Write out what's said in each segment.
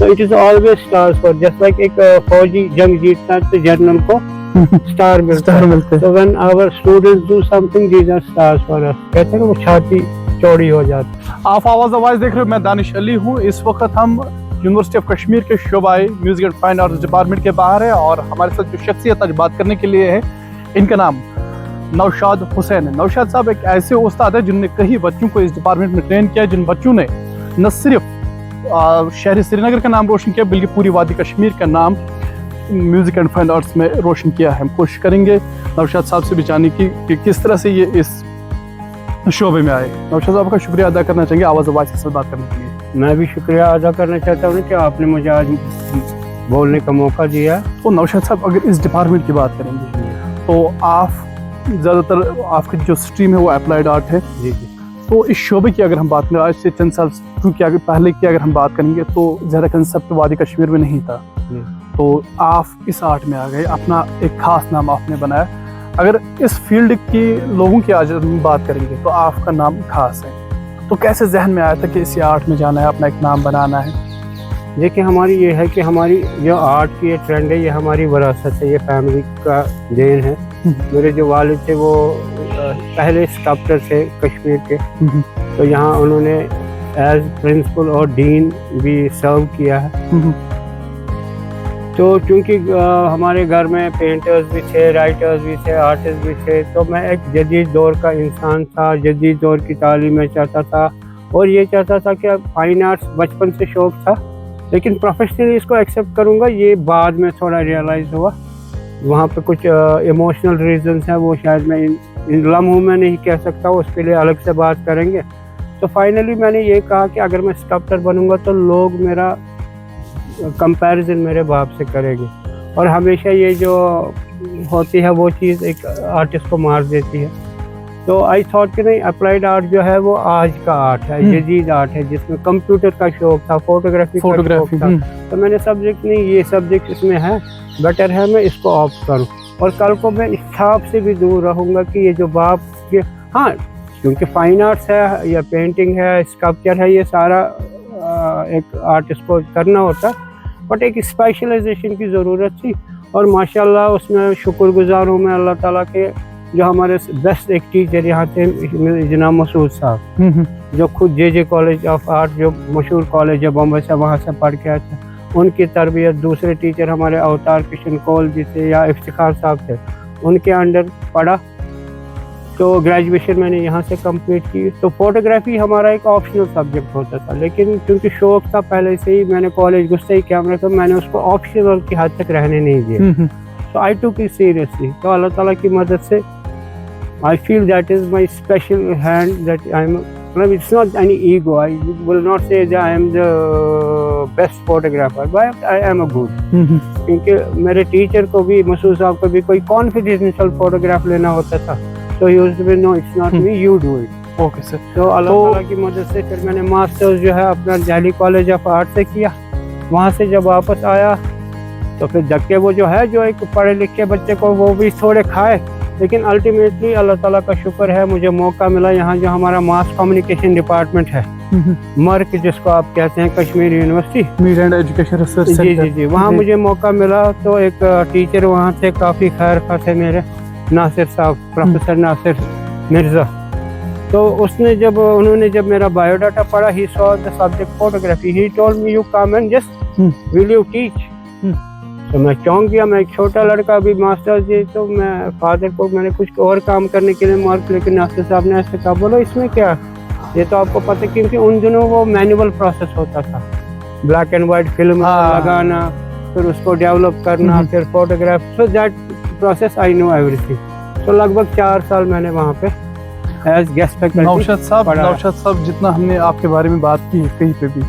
So it is always stars for, just like एक फौजी जंग जीतता है तो जनरल को स्टार मिलता है. So when our students do something, these are stars for us. कहते हैं ना वो छाती चौड़ी हो जाती. आप आवाज आवाज देख रहे हो, मैं दानिश अली हूँ. इस वक्त हम यूनिवर्सिटी ऑफ कश्मीर के शोबाई music and fine arts department के बाहर है और हमारे साथ जो शख्सियत आज बात करने के लिए है, इनका नाम नौशाद हुसैन है. नौशाद साहब एक ऐसे उस्ताद है जिन्होंने कई बच्चों को इस डिपार्टमेंट में ट्रेन किया, जिन बच्चों ने न सिर्फ शहर श्रीनगर का नाम रोशन किया बल्कि पूरी वादी कश्मीर का नाम म्यूजिक एंड फाइन आर्ट्स में रोशन किया है. हम कोशिश करेंगे नौशाद साहब से भी जानने की कि किस तरह से ये इस शोबे में आए. नौशाद साहब का शुक्रिया अदा करना चाहेंगे आवाज़ आवाज़ के साथ बात करने के लिए. मैं भी शुक्रिया अदा करना चाहता हूँ कि आपने मुझे आज बोलने का मौका दिया. तो नौशाद साहब अगर इस डिपार्टमेंट की बात करेंगे तो आप ज़्यादातर आपकी जो स्ट्रीम है वो अप्लाइड आर्ट है. जी जी. तो इस शोबे की अगर हम बात करें आज से 10 साल की अगर पहले की अगर हम बात करेंगे तो ज़्यादा कंसेप्ट वादी कश्मीर में नहीं था. तो आप इस आर्ट में आ गए, अपना एक खास नाम आपने बनाया. अगर इस फील्ड की लोगों की आज हम बात करेंगे तो आपका नाम खास है. तो कैसे जहन में आया था कि इसी आर्ट में जाना है, अपना एक नाम बनाना है? देखिए हमारी ये है कि हमारी जो आर्ट की ये ट्रेंड है, ये हमारी विरासत है, ये फैमिली का देन है. मेरे जो वालिद थे वो पहले स्कल्पटर थे कश्मीर के. तो यहाँ उन्होंने एज प्रिंसिपल और डीन भी सर्व किया है. तो चूँकि हमारे घर में पेंटर्स भी थे, राइटर्स भी थे, आर्टिस्ट भी थे, तो मैं एक जदीद दौर का इंसान था. जदीद दौर की तालीम में चाहता था और ये चाहता था कि फाइन आर्ट्स बचपन से शौक़ था, लेकिन प्रोफेशनली इसको एक्सेप्ट करूँगा ये बाद में थोड़ा रियलाइज़ हुआ. वहाँ पे कुछ इमोशनल रीजंस हैं, वो शायद मैं इन लम्हों में नहीं कह सकता, उसके लिए अलग से बात करेंगे. तो फाइनली मैंने ये कहा कि अगर मैं स्कल्पटर बनूंगा तो लोग मेरा कंपैरिजन मेरे बाप से करेंगे और हमेशा ये जो होती है वो चीज़ एक आर्टिस्ट को मार देती है. तो आई थॉट कि नहीं, अप्लाइड आर्ट जो है वो आज का आर्ट है, जदीद आर्ट है, जिसमें कंप्यूटर का शौक था, फोटोग्राफी का शौक था. तो मैंने सब्जेक्ट नहीं, ये सब्जेक्ट इसमें है, बेटर है मैं इसको ऑप्ट करूं और कल को मैं इस छाप से भी दूर रहूंगा कि ये जो बाप के, हाँ क्योंकि फाइन आर्ट्स है या पेंटिंग है, स्कल्पचर है, ये सारा एक आर्टिस्ट को करना होता, बट एक स्पेशलाइजेशन की ज़रूरत थी. और माशाल्लाह उसमें शुक्रगुजार हूँ मैं अल्लाह ताला के, जो हमारे बेस्ट एक टीचर यहाँ थे जनाब मसूद साहब, जो खुद जे कॉलेज ऑफ आर्ट जो मशहूर कॉलेज है बम्बई से, वहाँ से पढ़ के आए थे. उनकी तरबियत, दूसरे टीचर हमारे अवतार किशन कौल जी थे या इफ्तिखार साहब थे, उनके अंडर पढ़ा. तो ग्रेजुएशन मैंने यहाँ से कंप्लीट की. तो फोटोग्राफी हमारा एक ऑप्शनल सब्जेक्ट होता था, लेकिन क्योंकि शौक़ था पहले से ही, मैंने कॉलेज घुसते ही कैमरा तो मैंने उसको ऑप्शनल की हद तक रहने नहीं दिया. तो आई टुक इट सीरियसली. तो अल्लाह ताला की मदद से I feel that is my special hand, that I am, मतलब it's not any ego, I will not say I am the best photographer, but I am a good. क्योंकि मेरे teacher को भी, मसूद साहब को भी कोई कॉन्फिडेंशियल फोटोग्राफ लेना होता था तो ही used to be, no it's not me, you do it. Okay sir. तो अल्लाह ताला की मदद से फिर मैंने मास्टर्स जो है अपना दिल्ली कॉलेज ऑफ आर्ट से किया. वहाँ से जब वापस आया तो फिर धक्के वो जो है, जो एक पढ़े लिखे बच्चे को वो भी थोड़े खाए, लेकिन अल्टीमेटली अल्लाह ताला का शुक्र है मुझे मौका मिला यहाँ जो हमारा मास कम्युनिकेशन डिपार्टमेंट है, मर्क जिसको आप कहते हैं, Kashmir university media and education research centre. जी, वहाँ मुझे मौका मिला. तो एक टीचर वहाँ से काफ़ी खैर खा थे मेरे, नासिर साहब, प्रोफेसर नासिर मिर्ज़ा. तो उसने उन्होंने जब मेरा बायोडाटा पढ़ा, he saw the subject photography, he told me you come and just will you teach. तो मैं चौंक गया, मैं एक छोटा लड़का अभी मास्टर्स जी. तो मैं फादर को मैंने कुछ और काम करने के लिए मार्क, लेकिन नासिर साहब ने ऐसे कहा, बोलो इसमें क्या, ये तो आपको पता है, क्योंकि उन दिनों वो मैनुअल प्रोसेस होता था, ब्लैक एंड वाइट फिल्म लगाना, फिर उसको डेवलप करना, फिर photograph. So that process I know everything. तो लगभग 4 साल मैंने वहाँ पे एज गेस्ट फैकल्टी. नौशाद साहब जितना हमने आपके बारे में बात की कहीं पे भी,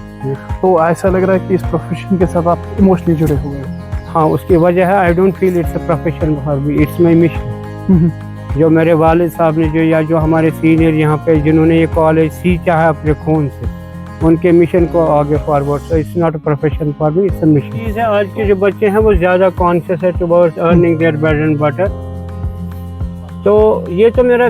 तो ऐसा लग रहा है कि इस प्रोफेशन के साथ आप इमोशनली जुड़े हुए हैं. हाँ, उसकी वजह है I don't feel it's a profession for me, it's my mission. जो मेरे वालिद साहब ने या जो हमारे सीनियर यहाँ पे जिन्होंने ये कॉलेज सींचा है अपने खून से, उनके मिशन को आगे forward. So it's not a profession for me, it's a mission. चीज़ है आज के जो बच्चे हैं वो ज़्यादा कॉन्शियस है towards earning there bread and butter. तो ये तो मेरा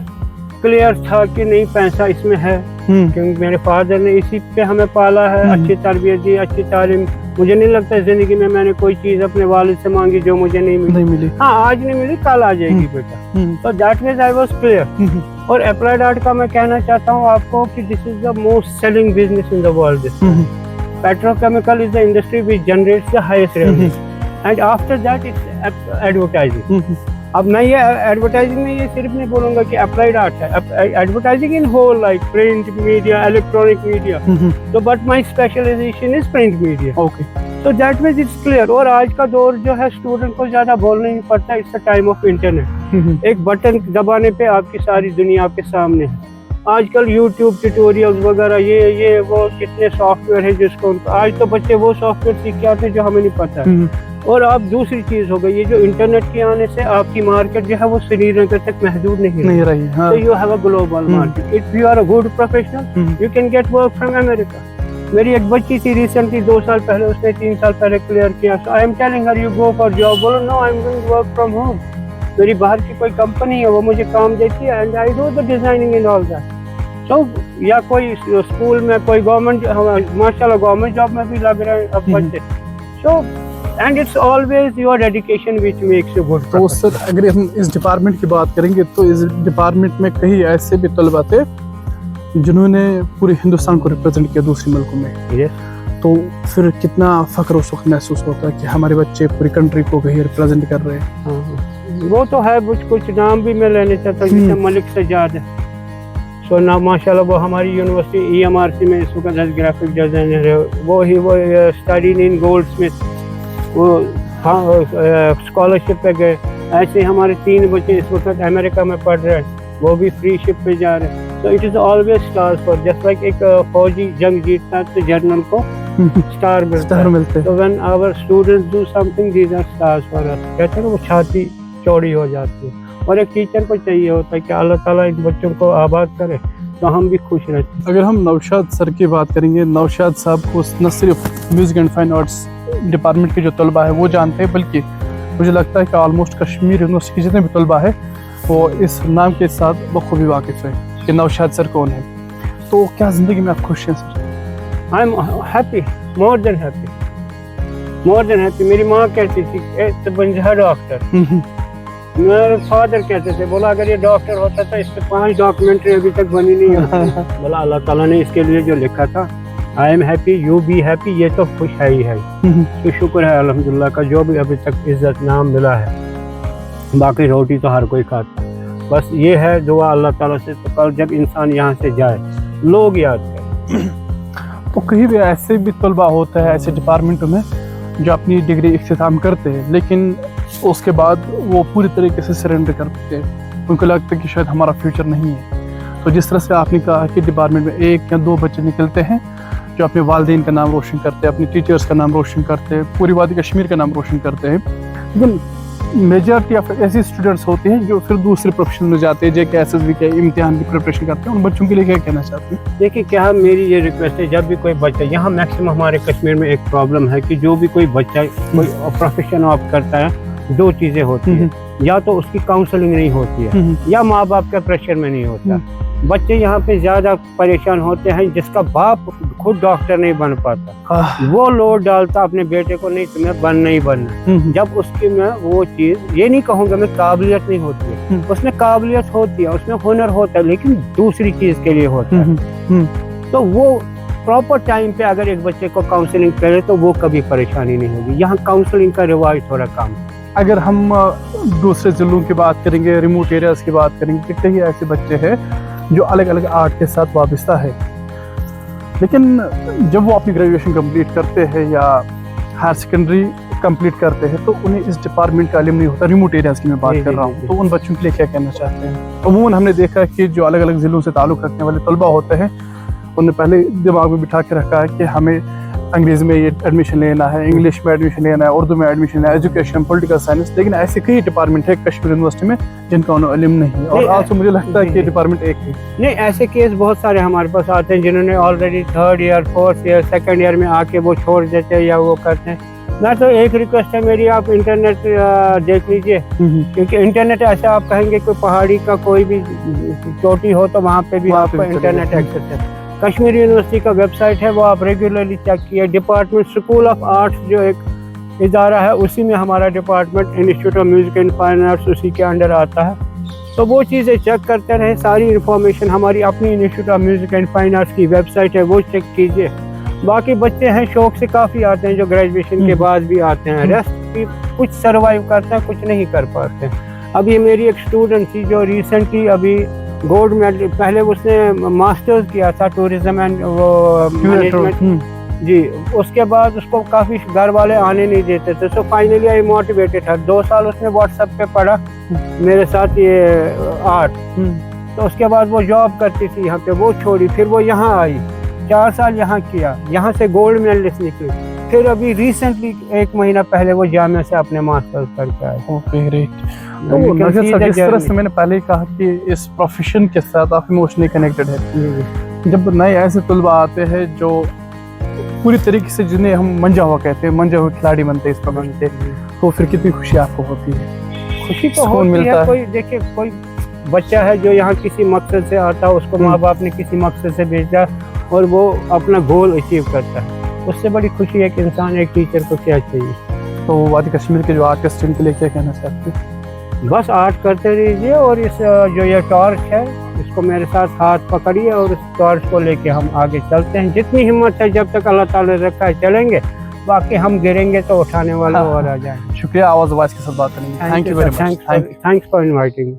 क्लियर था कि नहीं, पैसा इसमें है, क्योंकि मेरे फादर ने इसी पे हमें पाला है, अच्छी तरबियत दी, अच्छी तालीम मुझे नहीं लगता जिंदगी में मैंने कोई चीज अपने वालिद से मांगी जो मुझे नहीं मिली। हाँ, आज नहीं मिली कल आ जाएगी बेटा। तो that means I was clear. और अप्लाइड आर्ट का मैं कहना चाहता हूँ आपको कि this is the most selling business in the world. Petrochemical is the industry which generates the highest revenue and after that it's advertising. अब मैं ये एडवर्टाइजिंग में ये सिर्फ नहीं बोलूंगा कि अप्लाइड आर्ट है, advertising in whole like print media, electronic media. तो but my specialisation is print media. Okay, so that means it's clear. और आज का दौर जो है स्टूडेंट को ज्यादा बोलना नहीं पड़ता, it's the time of internet. एक बटन दबाने पे आपकी सारी दुनिया आपके सामने है। आजकल यूट्यूब ट्यूटोरियल्स वगैरह ये वो कितने सॉफ्टवेयर है जिसको आज तो बच्चे वो सॉफ्टवेयर सीख के आते हैं जो हमें नहीं पता है। और अब दूसरी चीज हो गई, ये जो इंटरनेट के आने से आपकी मार्केट जो है वो श्रीनगर तक महदूद नहीं रही। तो you have a global market. If you are a good professional you can get work from America. मेरी एक बच्ची थी रिसेंटली 2 साल पहले, उसने 3 साल पहले क्लियर किया। So I am telling her you go for job, बोलो no I am going work from home. मेरी बाहर की कोई कंपनी है वो मुझे काम देती है and I do the designing and all that. So या कोई स्कूल में कोई गवर्नमेंट, माशाल्लाह गवर्नमेंट जॉब में भी लग रहे हैं अब बच्चे। So and it's always your dedication which makes you good. तो सर अगर हम इस डिपार्टमेंट की बात करेंगे तो इस डिपार्टमेंट में कई ऐसे भी तलबा थे जिन्होंने पूरे हिंदुस्तान को रिप्रेजेंट किया दूसरी मुल्कों में। यस, तो फिर कितना फख्र उस वक्त महसूस होता है कि हमारे बच्चे पूरी कंट्री को कहीं रिप्रेजेंट कर रहे हैं। वो तो है। कुछ नाम भी मैं लेने चाहता हूँ, जैसे मलिक सजाद है। सो ना माशाल्लाह वो हमारी यूनिवर्सिटी EMRC में इस वक्त ग्राफिक डिजाइनर है। वो स्टडी इन गोल्डस्मिथ, वो स्कॉलरशिप पे गए। ऐसे हमारे 3 बच्चे इस वक्त अमेरिका में पढ़ रहे हैं, वो भी फ्री शिप पे जा रहे हैं। तो it is always stars for just like एक फौजी जंग जीतता है तो जनरल को स्टार मिलते हैं। तो when our students do something these are stars for us. कहते हैं वो छाती चौड़ी हो जाती है। और एक टीचर को चाहिए होता है कि अल्लाह ताला इन बच्चों को आबाद करे तो हम भी खुश रहते हैं। अगर हम नौशाद सर की बात करेंगे, नौशाद साहब को न सिर्फ music and fine arts department के जो तलबा है वो जानते हैं, बल्कि मुझे लगता है कि ऑलमोस्ट कश्मीर यूनिवर्सिटी के जितने भी तलबा है वो इस नाम के साथ बखूबी वाकिफ है कि नौशाद सर कौन है। तो क्या ज़िंदगी में आप खुश हैं sir? I am happy, more than happy. मेरी माँ कहती थी तो बन जा डॉक्टर। मेरे फादर कहते थे, बोला अगर ये डॉक्टर होता था इस पे 5 डॉक्यूमेंट्री अभी तक बनी नहीं है। बोला अल्लाह ताला ने इसके लिए जो लिखा था, I am happy you be happy, ये तो खुश है ही है। तो शुक्र है अल्हम्दुलिल्लाह का जो भी अभी तक इज्जत नाम मिला है। बाकी रोटी तो हर कोई खाता है, बस ये है दुआ अल्लाह ताला से। तो कल जब इंसान यहाँ से जाए लोग याद करें। तो कहीं भी ऐसे भी तलबा होते हैं ऐसे डिपार्टमेंटों में जो अपनी डिग्री इख्तिताम करते हैं, लेकिन उसके बाद वो पूरी तरीके से सरेंडर कर देते हैं। उनको लगता है कि शायद हमारा फ्यूचर नहीं है। तो जिस तरह से आपने कहा कि डिपार्टमेंट में 1 या 2 बच्चे निकलते हैं जो अपने वालिदैन का नाम रोशन करते हैं, अपने टीचर्स का नाम रोशन करते हैं, पूरी वादी कश्मीर का नाम रोशन करते हैं, लेकिन मेजॉरिटी ऑफ ऐसे स्टूडेंट्स होते हैं जो फिर दूसरे प्रोफेशन में जाते हैं, JK SSB के इम्तिहान की प्रिपरेशन करते हैं। उन बच्चों के लिए क्या कहना चाहते हैं? देखिए क्या मेरी ये रिक्वेस्ट है, जब भी कोई बच्चा यहाँ मैक्सिमम हमारे कश्मीर में एक प्रॉब्लम है कि जो भी कोई बच्चा कोई प्रोफेशन ऑफ करता है, 2 चीज़ें होती हैं, या तो उसकी काउंसलिंग नहीं होती है या माँ बाप के प्रेशर में नहीं होता। बच्चे यहाँ पे ज्यादा परेशान होते हैं जिसका बाप खुद डॉक्टर नहीं बन पाता, वो लोड डालता अपने बेटे को, नहीं तुम्हें नहीं बनना। जब उसकी में वो चीज, ये नहीं कहूँगा मैं काबिलियत नहीं होती है, उसमें काबिलियत होती है, उसमें हुनर होता है, लेकिन दूसरी चीज के लिए होता है। तो वो प्रॉपर टाइम पे अगर एक बच्चे को काउंसलिंग करे तो वो कभी परेशानी नहीं होगी। यहाँ काउंसलिंग का रिवाज थोड़ा कम। अगर हम दूसरे जिलों की बात करेंगे, रिमोट एरियाज की बात करेंगे, कितने ही ऐसे बच्चे हैं जो अलग अलग आर्ट के साथ वाबस्ता है, लेकिन जब वो अपनी ग्रेजुएशन कंप्लीट करते हैं या हायर सेकेंडरी कंप्लीट करते हैं तो उन्हें इस डिपार्टमेंट का इल्म नहीं होता। रिमोट एरियाज की मैं बात कर रहा हूँ, तो उन बच्चों के लिए क्या कहना चाहते हैं? अमूमन हमने देखा कि जो अलग अलग ज़िलों से ताल्लुक़ रखने वाले तलबा होते हैं उन्हें पहले दिमाग में बिठा के रखा है कि हमें अंग्रेज़ी में ये एडमिशन लेना है, इंग्लिश में एडमिशन लेना है, उर्दू में एडमिशन लेना है, एजुकेशन, पॉलिटिकल साइंस, लेकिन ऐसे कई डिपार्टमेंट है कश्मीर यूनिवर्सिटी में जिनका उन्हें इल्म नहीं है। और आज तो मुझे लगता है कि डिपार्टमेंट एक है। नहीं, ऐसे केस बहुत सारे हमारे पास आते हैं जिन्होंने already 3rd year 4th year 2nd year में आके वो छोड़ देते हैं या वो करते हैं। मैं तो एक रिक्वेस्ट है मेरी, आप इंटरनेट देख लीजिए, क्योंकि इंटरनेट ऐसा आप कहेंगे कोई पहाड़ी का कोई भी चोटी हो तो वहाँ पे भी आपको इंटरनेट एक्सेस है। कश्मीर यूनिवर्सिटी का वेबसाइट है, वो आप रेगुलरली चेक किए। डिपार्टमेंट स्कूल ऑफ आर्ट्स जो एक इदारा है, उसी में हमारा department institute of music and fine arts उसी के अंडर आता है। तो वो चीज़ें चेक करते रहे। सारी इन्फॉर्मेशन हमारी अपनी institute of music and fine arts की वेबसाइट है, वो चेक कीजिए। बाकी बच्चे हैं शौक से काफ़ी आते हैं, जो ग्रेजुएशन के बाद भी आते हैं। रेस्ट भी कुछ सर्वाइव करते हैं, कुछ नहीं कर पाते हैं। अभी मेरी एक स्टूडेंट थी जो रिसेंटली अभी गोल्ड मेडल, पहले उसने मास्टर्स किया था टूरिज्म एंड वो मैनेजमेंट जी, उसके बाद उसको काफ़ी घर वाले आने नहीं देते थे। सो फाइनली आई मोटिवेटेड था। 2 साल उसने व्हाट्सएप पे पढ़ा मेरे साथ ये आर्ट। तो उसके बाद वो जॉब करती थी यहाँ पे, वो छोड़ी, फिर वो यहाँ आई, 4 साल यहाँ किया, यहाँ से गोल्ड मेडलिस्ट निकली। फिर अभी रिसेंटली 1 महीना पहले वो जामिया से अपने मास्टर्स करके आए। Okay great. तो नज़र साहब, जिस तरह से मैंने पहले ही कहा कि इस प्रोफेशन के साथ आप इमोशनली कनेक्टेड है। जब नए ऐसे तलबा आते हैं जो पूरी तरीके से, जिन्हें हम मंजा हुआ कहते हैं, मंजा हुए खिलाड़ी बनते हैं इस प्रोफेशन के, तो फिर कितनी खुशी आपको होती है? खुशी तो होती है। कोई देखिए, कोई बच्चा है जो यहाँ किसी मकसद से आता है, उसको माँ बाप ने किसी मकसद से भेजा और वो अपना गोल अचीव करता है, उससे बड़ी खुशी एक इंसान, एक टीचर को क्या चाहिए। तो वादी कश्मीर के जो आर्टिस्ट, इनके लिए क्या कहना चाहते हैं? बस आर्ट करते रहिए और इस जो ये टॉर्च है, इसको मेरे साथ हाथ पकड़िए और इस टॉर्च को लेके हम आगे चलते हैं। जितनी हिम्मत है, जब तक अल्लाह ताला ने रखा है चलेंगे, बाकी हम गिरेंगे तो उठाने वाला और आ जाएंगे। शुक्रिया आवाज़ के साथ बात करने। Thank you very much. Thanks for inviting.